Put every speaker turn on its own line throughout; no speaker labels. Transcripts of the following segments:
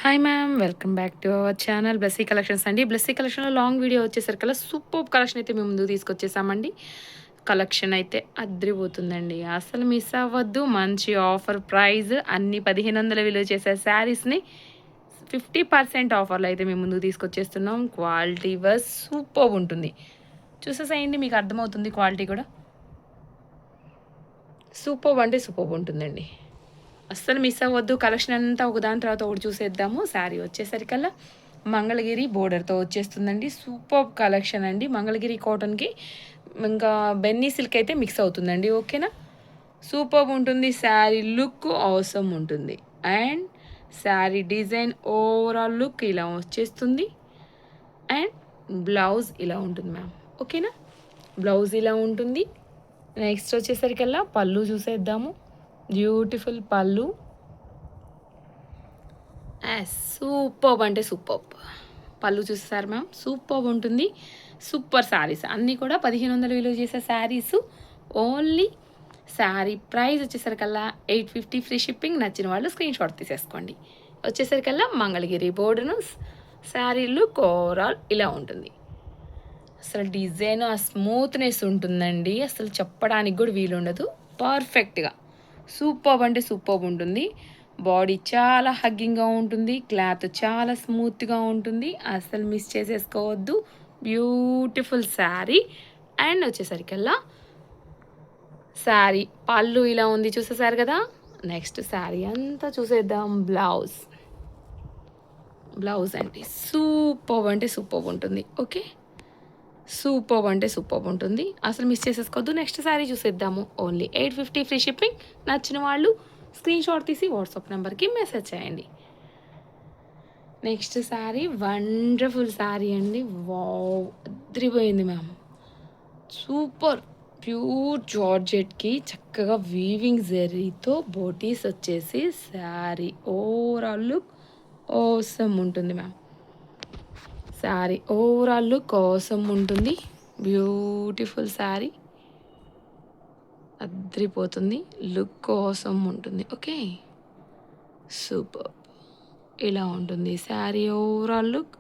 Hi ma'am, welcome back to our channel Blessy collections అండి. బ్లెస్సీ కలెక్షన్లో long video వచ్చేసరికల్లా super collection అయితే మేము ముందుకు తీసుకొచ్చేసామండి. కలెక్షన్ అయితే అద్రిపోతుందండి, అసలు మిస్ అవ్వద్దు. మంచి ఆఫర్ ప్రైజ్, అన్ని 1500 విలువ చేసే శారీస్ని 50% ఆఫర్లో అయితే మేము ముందుకు తీసుకొచ్చేస్తున్నాం. క్వాలిటీ వాజ్ సూపర్ ఉంటుంది, చూసేసేయండి, మీకు అర్థమవుతుంది. క్వాలిటీ కూడా సూపర్ అంటే సూపర్ ఉంటుందండి. అస్సలు మిస్ అవ్వద్దు. కలెక్షన్ అంతా ఒకదాని తర్వాత ఒకటి చూసేద్దాము. శారీ వచ్చేసరికల్లా మంగళగిరి బోర్డర్తో వచ్చేస్తుందండి. సూపర్ కలెక్షన్ అండి. మంగళగిరి కాటన్కి ఇంకా బెన్నీ సిల్క్ అయితే మిక్స్ అవుతుందండి. ఓకేనా, సూపర్ ఉంటుంది. శారీ లుక్ అవసరం ఉంటుంది. And sari design overall look ఇలా వచ్చేస్తుంది. అండ్ బ్లౌజ్ ఇలా ఉంటుంది మ్యామ్. ఓకేనా, బ్లౌజ్ ఇలా ఉంటుంది. నెక్స్ట్ వచ్చేసరికల్లా పళ్ళు చూసేద్దాము. బ్యూటిఫుల్ పళ్ళు, సూపర్ అంటే సూపర్ పళ్ళు చూసేసారు మ్యామ్. సూపర్ ఉంటుంది. సూపర్ శారీస్ అన్నీ కూడా 1500 విలువ చేసే శారీస్. ఓన్లీ శారీ ప్రైస్ వచ్చేసరికల్లా 850 ఫ్రీ షిప్పింగ్. నచ్చిన వాళ్ళు స్క్రీన్ షాట్ తీసేసుకోండి. వచ్చేసరికల్లా మంగళగిరి బోర్డర్ను శారీ లుక్ ఓవరాల్ ఇలా ఉంటుంది. అసలు డిజైన్ ఆ స్మూత్నెస్ ఉంటుందండి, అసలు చెప్పడానికి కూడా వీలుండదు. పర్ఫెక్ట్గా సూపర్ అంటే సూపర్ ఉంటుంది. బాడీ చాలా హగ్గింగ్గా ఉంటుంది. క్లాత్ చాలా స్మూత్గా ఉంటుంది, అసలు మిస్ చేసేసుకోవద్దు. బ్యూటిఫుల్ శారీ. అండ్ వచ్చేసరికల్లా శారీ పళ్ళు ఇలా ఉంది, చూసేసారు కదా. నెక్స్ట్ శారీ అంతా చూసేద్దాం. బ్లౌజ్ అంటే సూపర్ ఉంటుంది. ఓకే, సూపర్ అంటే సూపర్ ఉంటుంది, అసలు మిస్ చేసేసుకోవద్దు. నెక్స్ట్ శారీ చూసేద్దాము. Only 850 free shipping. నచ్చిన వాళ్ళు స్క్రీన్ షాట్ తీసి వాట్సాప్ నెంబర్కి మెసేజ్ చేయండి. నెక్స్ట్ శారీ వండర్ఫుల్ శారీ అండి. వావ్, అద్రిపోయింది మ్యామ్. సూపర్ ప్యూర్ జార్జెట్కి చక్కగా వీవింగ్ జరీతో బోటీస్ వచ్చేసి శారీ ఓవరాల్ లుక్ అవసరం ఉంటుంది మ్యామ్. శారీ ఓవరాల్ లుక్ అవసరం ఉంటుంది. బ్యూటిఫుల్ శారీ, అద్రిపోతుంది. లుక్ కోసం ఉంటుంది. ఓకే, సూపర్ ఇలా ఉంటుంది sari overall look.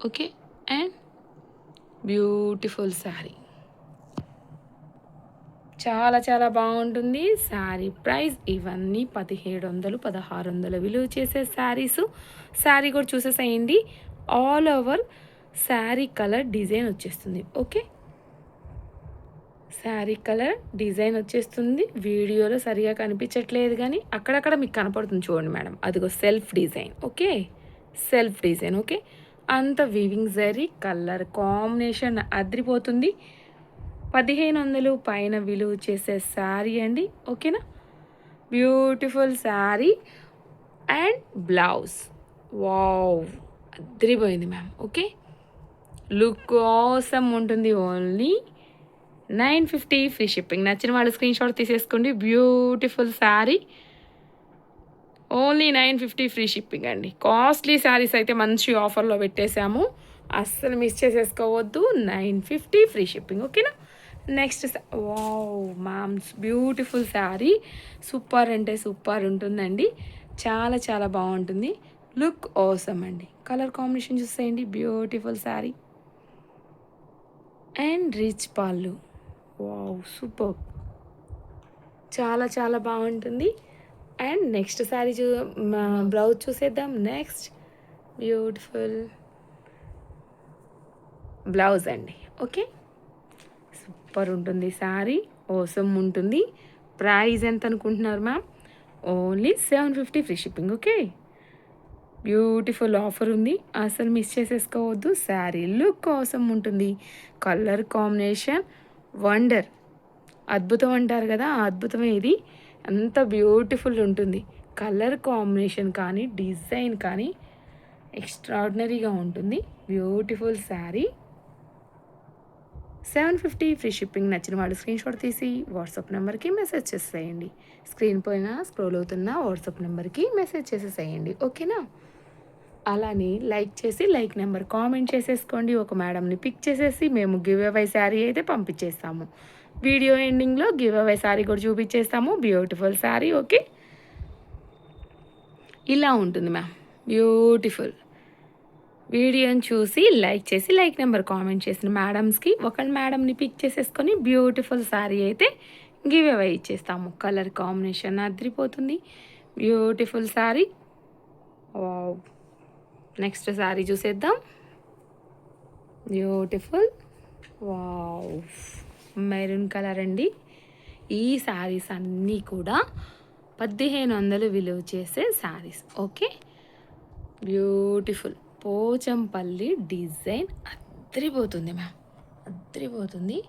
Okay, and beautiful sari, చాలా చాలా బాగుంటుంది. శారీ ప్రైస్ ఇవన్నీ 1700 1600 విలువ చేసే శారీస్. శారీ కూడా చూసేసేయండి. All over sari colour design వచ్చేస్తుంది. ఓకే, శారీ కలర్ డిజైన్ వచ్చేస్తుంది. వీడియోలో సరిగా కనిపించట్లేదు కానీ అక్కడక్కడ మీకు కనపడుతుంది, చూడండి మేడం. అదిగో self design. Okay, self design. Okay, అంత వీవింగ్ జరీ కలర్ కాంబినేషన్ అద్రిపోతుంది. 1500 పైన విలువ చేసే శారీ అండి. ఓకేనా, beautiful sari. And blouse wow, అద్రిపోయింది మ్యామ్. ఓకే, లుక్ ఆసమ్ ఉంటుంది. Only 950 free shipping. నచ్చిన వాళ్ళు స్క్రీన్ షాట్ తీసేసుకోండి. Beautiful sari, only 950 free shipping అండి. కాస్ట్లీ శారీస్ అయితే మంచి ఆఫర్లో పెట్టేశాము, అస్సలు మిస్ చేసేసుకోవద్దు. 950 ఫ్రీ షిప్పింగ్. ఓకేనా, next wow ma'ams, beautiful sari. Super అంటే సూపర్ ఉంటుందండి, చాలా చాలా బాగుంటుంది. లుక్ ఆసమ్ అండి. కలర్ కాంబినేషన్ చూసేయండి. బ్యూటిఫుల్ శారీ అండ్ రిచ్ పళ్ళు. వావ్, సూపర్, చాలా చాలా బాగుంటుంది. అండ్ నెక్స్ట్ శారీ బ్లౌజ్ చూసేద్దాం. నెక్స్ట్ బ్యూటిఫుల్ బ్లౌజ్ అండి. ఓకే, సూపర్ ఉంటుంది శారీ, ఓసమ్ ఉంటుంది. ప్రైస్ ఎంత అనుకుంటున్నారు ma'am? Only 750 free shipping. Okay, beautiful offer ఉంది, అసలు మిస్ చేసేసుకోవద్దు. శారీ లుక్ అవసరం ఉంటుంది. కలర్ కాంబినేషన్ వండర్, అద్భుతం అంటారు కదా, ఆ అద్భుతమే ఇది. అంత బ్యూటిఫుల్ ఉంటుంది. కలర్ కాంబినేషన్ కానీ డిజైన్ కానీ ఎక్స్ట్రాడినరీగా ఉంటుంది. Beautiful sari, 750 free shipping. నచ్చిన వాళ్ళు స్క్రీన్ షాట్ తీసి వాట్సాప్ నెంబర్కి మెసేజ్ చేసేయండి. స్క్రీన్ పైన స్క్రోల్ అవుతున్న వాట్సాప్ నెంబర్కి మెసేజ్ చేసేసేయండి. ఓకేనా, అలానే లైక్ చేసి లైక్ నెంబర్ కామెంట్ చేసేసుకోండి. ఒక మేడంని పిక్ చేసేసి మేము గివ్ అవే శారీ అయితే పంపించేస్తాము. వీడియో ఎండింగ్లో గివ్ అవే శారీ కూడా చూపించేస్తాము. బ్యూటిఫుల్ శారీ. ఓకే, ఇలా ఉంటుంది మ్యామ్. బ్యూటిఫుల్. వీడియోని చూసి లైక్ చేసి లైక్ నెంబర్ కామెంట్ చేసిన మేడమ్స్కి ఒకళ్ళ మేడంని పిక్ చేసేసుకొని బ్యూటిఫుల్ శారీ అయితే గివ్ అవే ఇచ్చేస్తాము. కలర్ కాంబినేషన్ అదిరిపోతుంది. Beautiful sari. Wow. Next sari చూసేద్దాం. బ్యూటిఫుల్. వావ్, మెరూన్ కలర్ అండి. ఈ శారీస్ అన్నీ కూడా 1500 విలువ చేసే saris. Okay, beautiful Pochampally design అద్దరిపోతుంది మ్యామ్, అద్దరిపోతుంది.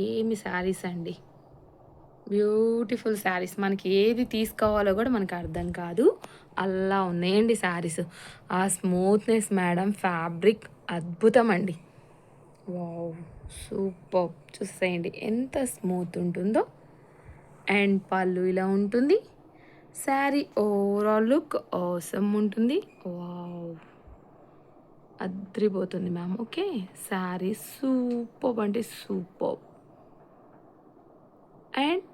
ఏమి శారీస్ అండి, బ్యూటిఫుల్ శారీస్. మనకి ఏది తీసుకోవాలో కూడా మనకు అర్థం కాదు, అలా ఉన్నాయండి శారీస్. ఆ స్మూత్నెస్ మేడం, ఫ్యాబ్రిక్ అద్భుతం అండి. Wow, super. చూసేయండి ఎంత స్మూత్ ఉంటుందో. అండ్ పళ్ళు ఇలా ఉంటుంది. శారీ ఓవరాల్ లుక్ ఆసమ్ ఉంటుంది. వావ్, అద్రిపోతుంది మ్యామ్. ఓకే, శారీ సూపర్ అంటే సూపర్. అండ్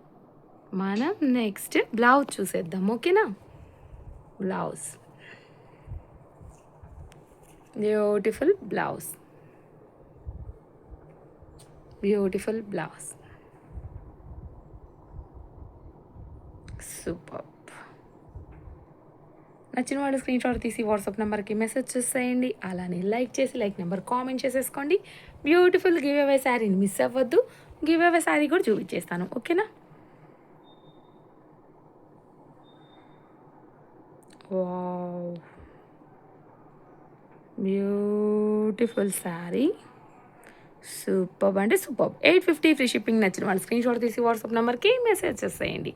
మనం నెక్స్ట్ బ్లౌజ్ చూసేద్దాం. ఓకేనా, blouse beautiful blouse, beautiful blouse, super. నచ్చిన వాళ్ళు స్క్రీన్ షాట్ తీసి వాట్సాప్ నెంబర్కి మెసేజ్ చేసేయండి. అలానే లైక్ చేసి లైక్ నెంబర్ కామెంట్ చేసేసుకోండి. బ్యూటిఫుల్ గివ్ అవే శారీని మిస్ అవ్వద్దు. గివ్ అవే శారీ కూడా చూపించేస్తాను. ఓకేనా, వావ్, బ్యూటిఫుల్ శారీ, సూపర్ అంటే సూపర్. 850 free shipping. నచ్చిన వాళ్ళు స్క్రీన్ షాట్ తీసి వాట్సాప్ నెంబర్కి మెసేజ్ చేసేయండి.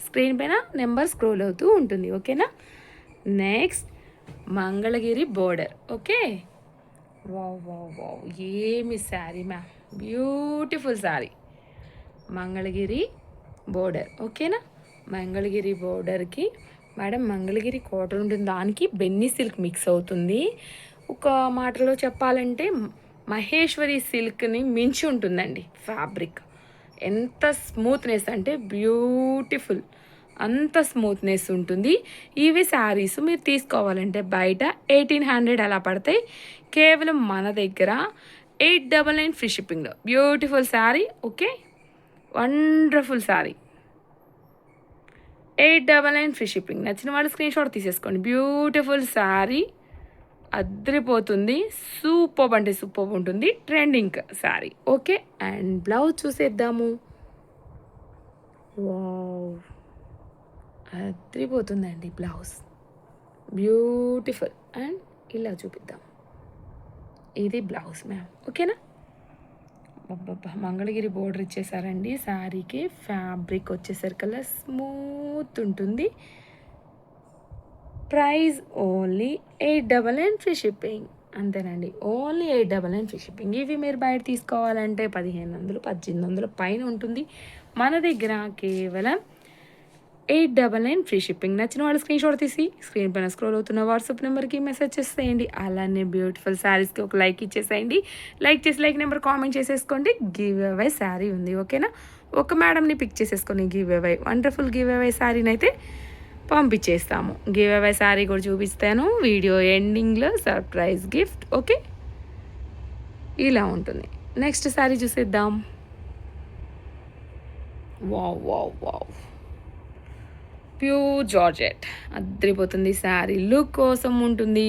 స్క్రీన్ పైన నెంబర్ స్క్రోల్ అవుతూ ఉంటుంది. ఓకేనా, next Mangalagiri border. Okay, wow wow wow, ఏమి sari ma'am, beautiful sari. Mangalagiri border. ఓకేనా, మంగళగిరి బోర్డర్కి మేడం మంగళగిరి కాటన్ ఉంటుంది, దానికి బెన్నీ సిల్క్ మిక్స్ అవుతుంది. ఒక మాటలో చెప్పాలంటే మహేశ్వరి సిల్క్ని మించి ఉంటుందండి ఫ్యాబ్రిక్. ఎంత స్మూత్నెస్ అంటే బ్యూటిఫుల్, అంత స్మూత్నెస్ ఉంటుంది. ఇవి శారీస్ మీరు తీసుకోవాలంటే బయట 1800 అలా పడతాయి. కేవలం మన దగ్గర 899 ఫ్రీ షిప్పింగ్లో beautiful sari. Okay, wonderful sari, 899 free shipping. నచ్చిన వాళ్ళు స్క్రీన్ షాట్ తీసేసుకోండి. బ్యూటిఫుల్ శారీ, అద్రిపోతుంది. సూపర్ అంటే సూపర్ ఉంటుంది, trending sari. Okay, and blouse చూసేద్దాము. వావ్, అద్రిపోతుందండి బ్లౌజ్, బ్యూటిఫుల్. అండ్ ఇలా చూపిద్దాం, ఇది బ్లౌజ్ మ్యామ్. ఓకేనా, అబ్బబ్బా, మంగళగిరి బోర్డర్ ఇచ్చేసారండి శారీకి. ఫ్యాబ్రిక్ వచ్చేసరికల్లా స్మూత్ ఉంటుంది. Price only 899 free shipping. అంతేనండి, ఓన్లీ 899 ఫ్రీ షిప్పింగ్. ఇవి మీరు బయట తీసుకోవాలంటే 1500 1800 పైన ఉంటుంది. మన దగ్గర కేవలం 899 ఫ్రీ షిప్పింగ్. నచ్చిన వాళ్ళు స్క్రీన్ షాట్ తీసి స్క్రీన్ పైన స్క్రోల్ అవుతున్న వాట్సాప్ నెంబర్కి మెసేజ్ చేసేయండి. అలానే బ్యూటిఫుల్ శారీస్కి ఒక లైక్ ఇచ్చేసేయండి. లైక్ చేసి లైక్ నెంబర్ కామెంట్ చేసేసుకోండి. గివ్ అవే శారీ ఉంది. ఓకేనా, ఒక మేడంని పిక్ చేసేసుకొని give away wonderful give away శారీని అయితే పంపించేస్తాము. గివ్ అవే శారీ కూడా చూపిస్తాను వీడియో ఎండింగ్లో, సర్ప్రైజ్ గిఫ్ట్. ఓకే, ఇలా ఉంటుంది. నెక్స్ట్ శారీ చూసేద్దాం. Wow wow wow, pure georgette, అద్రిపోతుంది శారీ. లుక్ కోసం ఉంటుంది.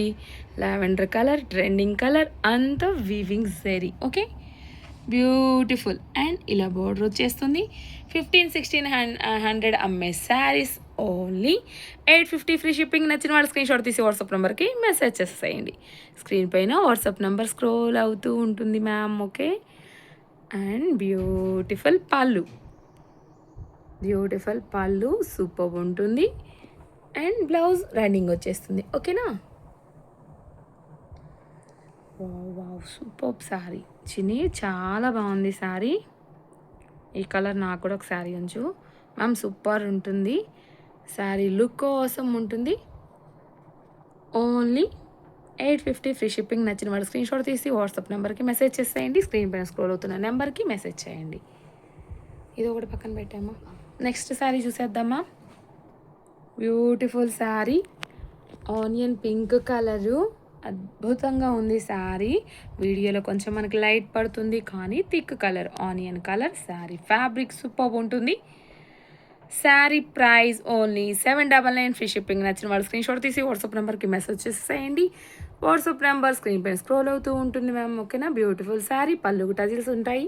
లావెండర్ కలర్, ట్రెండింగ్ కలర్, అంతా వీవింగ్ జరీ. Okay, beautiful. అండ్ ఇలా బోర్డర్ వచ్చేస్తుంది. 1500-1600 అమ్మే శారీస్ ఓన్లీ 850 ఫ్రీ షిప్పింగ్. నచ్చిన వాళ్ళు స్క్రీన్ షాట్ తీసి వాట్సాప్ నెంబర్కి మెసేజ్ చేసేయండి. స్క్రీన్ పైన వాట్సాప్ నెంబర్ స్క్రోల్ అవుతూ ఉంటుంది మ్యామ్. ఓకే, అండ్ బ్యూటిఫుల్ పళ్ళు, బ్యూటిఫుల్ పళ్ళు సూపర్ ఉంటుంది. అండ్ బ్లౌజ్ రన్నింగ్ వచ్చేస్తుంది. ఓకేనా, వావ్, సూపర్ శారీ. చిన్ని చాలా బాగుంది శారీ. ఈ కలర్ నాకు కూడా ఒక శారీ ఉంచు మ్యామ్, సూపర్ ఉంటుంది శారీ. లుక్ కోసం ఉంటుంది. Only 850 free shipping. నచ్చిన వాళ్ళు స్క్రీన్ షాట్ తీసి వాట్సాప్ నెంబర్కి మెసేజ్ చేసేయండి. స్క్రీన్ పైన స్క్రోల్ అవుతున్న నెంబర్కి మెసేజ్ చేయండి. ఇది ఒకటి పక్కన పెట్టామా. నెక్స్ట్ శారీ చూసేద్దామా. Beautiful sari, onion pink colour అద్భుతంగా ఉంది శారీ. వీడియోలో కొంచెం మనకి లైట్ పడుతుంది కానీ thick colour onion colour sari fabric super ఉంటుంది. Sari price only 799 free shipping. నచ్చిన వాళ్ళు స్క్రీన్ షాట్ తీసి వాట్సాప్ నెంబర్కి మెసేజ్ చేసేయండి. వాట్సాప్ నెంబర్ స్క్రీన్ పైన స్క్రోల్ అవుతూ ఉంటుంది మ్యామ్. ఓకేనా? బ్యూటిఫుల్ శారీ, పళ్ళుకు టజిల్స్ ఉంటాయి.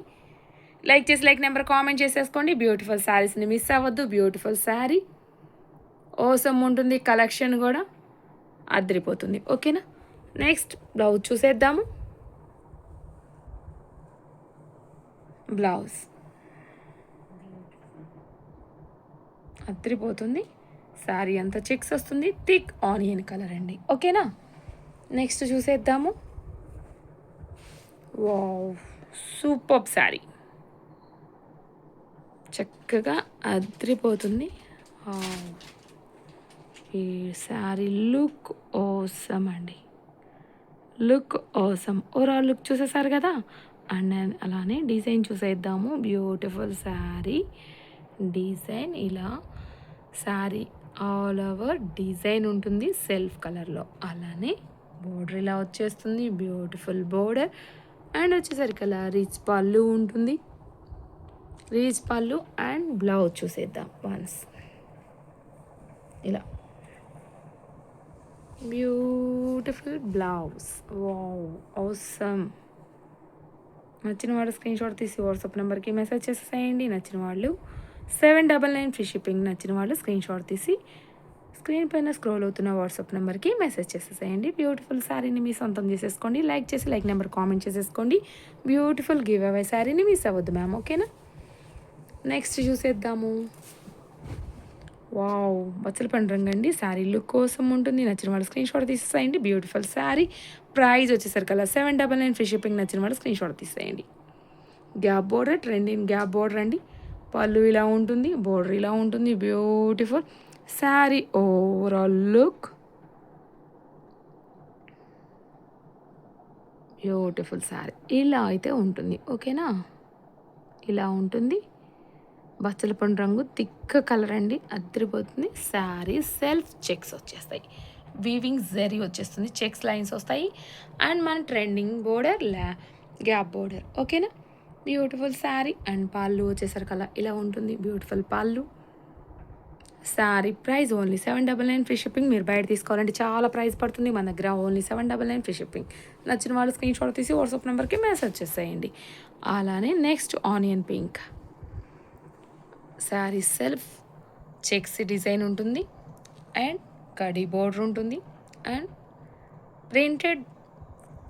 లైక్ చేసి లైక్ నెంబర్ కామెంట్ చేసేసుకోండి. బ్యూటిఫుల్ శారీస్ని మిస్ అవ్వద్దు. బ్యూటిఫుల్ శారీ ఓసం ఉంటుంది. కలెక్షన్ కూడా అదిరిపోతుంది. ఓకేనా? నెక్స్ట్ బ్లౌజ్ చూసేద్దాము. బ్లౌజ్ అదిరిపోతుంది. శారీ అంతా చెక్స్ వస్తుంది. థిక్ ఆనియన్ కలర్ అండి. ఓకేనా? నెక్స్ట్ చూసేద్దాము. వావ్, సూపర్ శారీ, చక్కగా అదిరిపోతుంది. ఈ శారీ లుక్ ఓసమ్ అండి, లుక్ ఓసమ్. ఓవరాల్ లుక్ చూసేసారు కదా. అండ్ అలానే డిజైన్ చూసేద్దాము. బ్యూటిఫుల్ శారీ డిజైన్ ఇలా శారీ ఆల్ ఓవర్ డిజైన్ ఉంటుంది సెల్ఫ్ కలర్లో. అలానే బోర్డర్ ఇలా వచ్చేస్తుంది. Beautiful border. అండ్ వచ్చేసరికి అలా రిచ్ పళ్ళు ఉంటుంది. రిచ్ పళ్ళు అండ్ బ్లౌజ్ చూసేద్దాం వన్స్. ఇలా బ్యూటిఫుల్ బ్లౌజ్. Wow, awesome. నచ్చిన వాళ్ళు స్క్రీన్ షాట్ తీసి వాట్సాప్ నెంబర్కి మెసేజ్ చేసేసేయండి. నచ్చిన వాళ్ళు 799 ఫ్రీ షిప్పింగ్. నచ్చిన వాళ్ళు స్క్రీన్ షాట్ తీసి స్క్రీన్ పైన స్క్రోల్ అవుతున్న వాట్సాప్ నెంబర్కి మెసేజ్ చేసేసేయండి. బ్యూటిఫుల్ శారీని మీ సొంతం చేసేసుకోండి. లైక్ చేసి లైక్ నెంబర్ కామెంట్ చేసేసుకోండి. బ్యూటిఫుల్ గివ్ అవే శారీని మిస్ అవ్వద్దు మ్యామ్. ఓకేనా? నెక్స్ట్ చూసేద్దాము. వావ్, బచ్చల పండు రంగు అండి. శారీ లుక్ కోసం ఉంటుంది. నచ్చిన వాళ్ళు స్క్రీన్ షాట్ తీసేసేయండి. బ్యూటిఫుల్ శారీ ప్రైస్ వచ్చేసరికి అలా 799 ఫ్రీ షిప్పింగ్. నచ్చిన వాళ్ళు స్క్రీన్ షాట్ తీసేయండి. Gap border, trending gap border అండి. పళ్ళు ఇలా ఉంటుంది, బోర్డర్ ఇలా ఉంటుంది. Beautiful sari overall look beautiful sari ఇలా అయితే ఉంటుంది. ఓకేనా? ఇలా ఉంటుంది. బచ్చల పండు రంగు థిక్ కలర్ అండి, అదిరిపోతుంది. శారీ సెల్ఫ్ చెక్స్ వచ్చేస్తాయి. వీవింగ్ జరీ వచ్చేస్తుంది. చెక్స్ లైన్స్ వస్తాయి. అండ్ మన ట్రెండింగ్ బోర్డర్ గ్యాప్ బోర్డర్. ఓకేనా? బ్యూటిఫుల్ శారీ. అండ్ పళ్ళు వచ్చేసరికి అలా ఇలా ఉంటుంది. బ్యూటిఫుల్ పళ్ళు. Sari price only 799 free shipping. మీరు బయట తీసుకోవాలంటే చాలా ప్రైస్ పడుతుంది. మన దగ్గర ఓన్లీ 799 ఫ్రీ షిప్పింగ్. నచ్చిన వాళ్ళు స్క్రీన్ షాట్ తీసి వాట్సాప్ నెంబర్కి మెసేజ్ చేసేయండి. అలానే next onion pink sari self checks design ఉంటుంది. అండ్ కడీ బోర్డర్ ఉంటుంది. అండ్ ప్రింటెడ్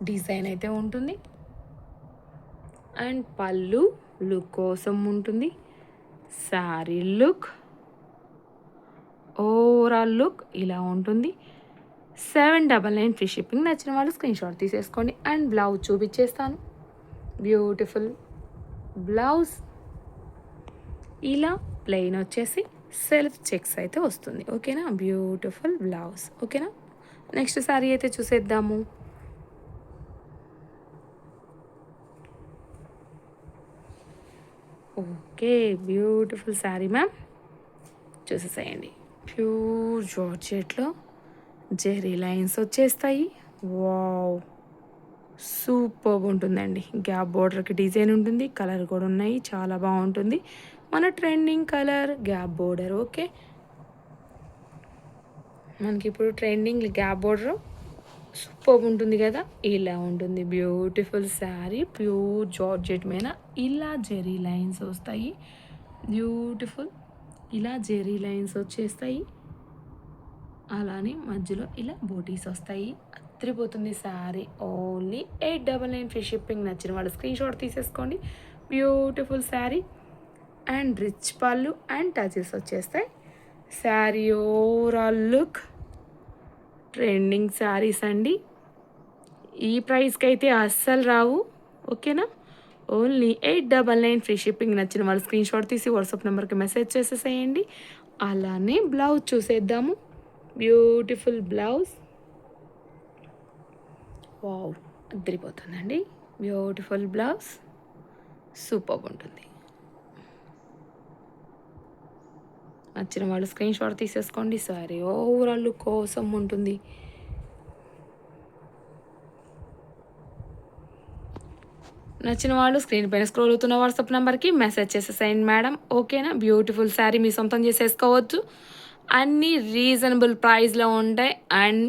డిజైన్ అయితే ఉంటుంది. అండ్ పళ్ళు లుక్ కోసం ఉంటుంది. శారీ లుక్ ఓవరాల్ లుక్ ఇలా ఉంటుంది. 799 ఫ్రీ షిప్పింగ్. నచ్చిన వాళ్ళు స్క్రీన్ షాట్ తీసేసుకోండి. అండ్ బ్లౌజ్ చూపించేస్తాను. బ్యూటిఫుల్ బ్లౌజ్ ఇలా ప్లెయిన్ వచ్చేసి సెల్ఫ్ చెక్స్ అయితే వస్తుంది. ఓకేనా? Beautiful blouse. ఓకేనా? నెక్స్ట్ శారీ అయితే చూసేద్దాము. ఓకే, బ్యూటిఫుల్ శారీ మ్యామ్, చూసేసేయండి. ప్యూర్ జార్జెట్లో జెరీ లైన్స్ వచ్చేస్తాయి. వావ్, సూపర్ ఉంటుందండి. గ్యాప్ బోర్డర్కి డిజైన్ ఉంటుంది. కలర్ కూడా ఉన్నాయి. చాలా బాగుంటుంది. మన trending colour gap border. Okay, మనకి ఇప్పుడు ట్రెండింగ్ గ్యాప్ బోర్డర్ సూపర్ ఉంటుంది కదా. ఇలా ఉంటుంది బ్యూటిఫుల్ శారీ. ప్యూర్ జార్జెట్ మీద ఇలా జెరీ లైన్స్ వస్తాయి. బ్యూటిఫుల్ ఇలా జెరీ లైన్స్ వచ్చేస్తాయి. అలానే మధ్యలో ఇలా బోటీస్ వస్తాయి. అదిరిపోతుంది శారీ. Only 899 free shipping. నచ్చిన వాళ్ళు స్క్రీన్ షాట్ తీసేసుకోండి. బ్యూటిఫుల్ శారీ అండ్ రిచ్ పళ్ళు అండ్ టచెస్ వచ్చేస్తాయి. Sari overall look trending saris అండి. ఈ ప్రైస్కి అయితే అస్సలు రావు. ఓకేనా? Only 899 free shipping. నచ్చిన వాళ్ళు స్క్రీన్ షాట్ తీసి వాట్సాప్ నెంబర్కి మెసేజ్ చేసేసేయండి. అలానే బ్లౌజ్ చూసేద్దాము. Beautiful blouse. వావ్, అదిరిపోతుందండి. బ్యూటిఫుల్ బ్లౌజ్ సూపర్ ఉంటుంది. నచ్చిన వాళ్ళు స్క్రీన్ షాట్ తీసేసుకోండి. సారీ ఓవరాల్ కోసం ఉంటుంది. నచ్చిన వాళ్ళు స్క్రీన్ పైన స్క్రోల్ అవుతున్న వాట్సాప్ నెంబర్కి మెసేజ్ చేసేసేయండి మేడం. ఓకేనా? బ్యూటిఫుల్ శారీ మీ సొంతం చేసేసుకోవచ్చు. అన్నీ రీజనబుల్ ప్రైస్లో ఉంటాయి. అండ్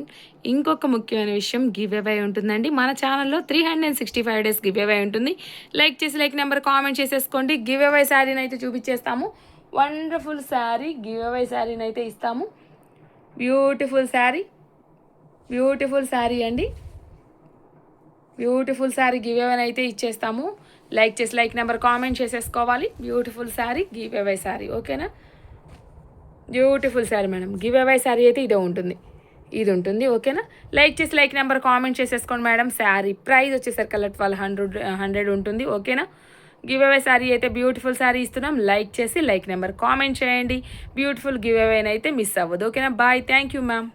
ఇంకొక ముఖ్యమైన విషయం, గివ్ అవే ఉంటుందండి మన ఛానల్లో. 365 డేస్ గివ్ అవే ఉంటుంది. లైక్ చేసి లైక్ నెంబర్ కామెంట్ చేసేసుకోండి. గివ్ అవే శారీని అయితే చూపించేస్తాము. వండర్ఫుల్ శారీ గివ్ అవే శారీని అయితే ఇస్తాము. బ్యూటిఫుల్ శారీ అండి. బ్యూటిఫుల్ శారీ గివ్ అవే అయితే ఇచ్చేస్తాము. లైక్ చేసి లైక్ నెంబర్ కామెంట్ చేసేసుకోవాలి. Beautiful sari give away sari. ఓకేనా? Beautiful sari madam. Give away sari అయితే ఇది ఉంటుంది. ఓకేనా? లైక్ చేసి లైక్ నెంబర్ కామెంట్ చేసేసుకోండి మేడం. శారీ ప్రైస్ వచ్చేసరికి 100 ఉంటుంది. ఓకేనా? గివ్ అవే శారీ అయితే బ్యూటిఫుల్ శారీ ఇస్తున్నాం. లైక్ చేసి లైక్ నెంబర్ కామెంట్ చేయండి. బ్యూటిఫుల్ గివ్ అవేనైతే మిస్ అవ్వదు. ఓకేనా? బాయ్. Thank you ma'am.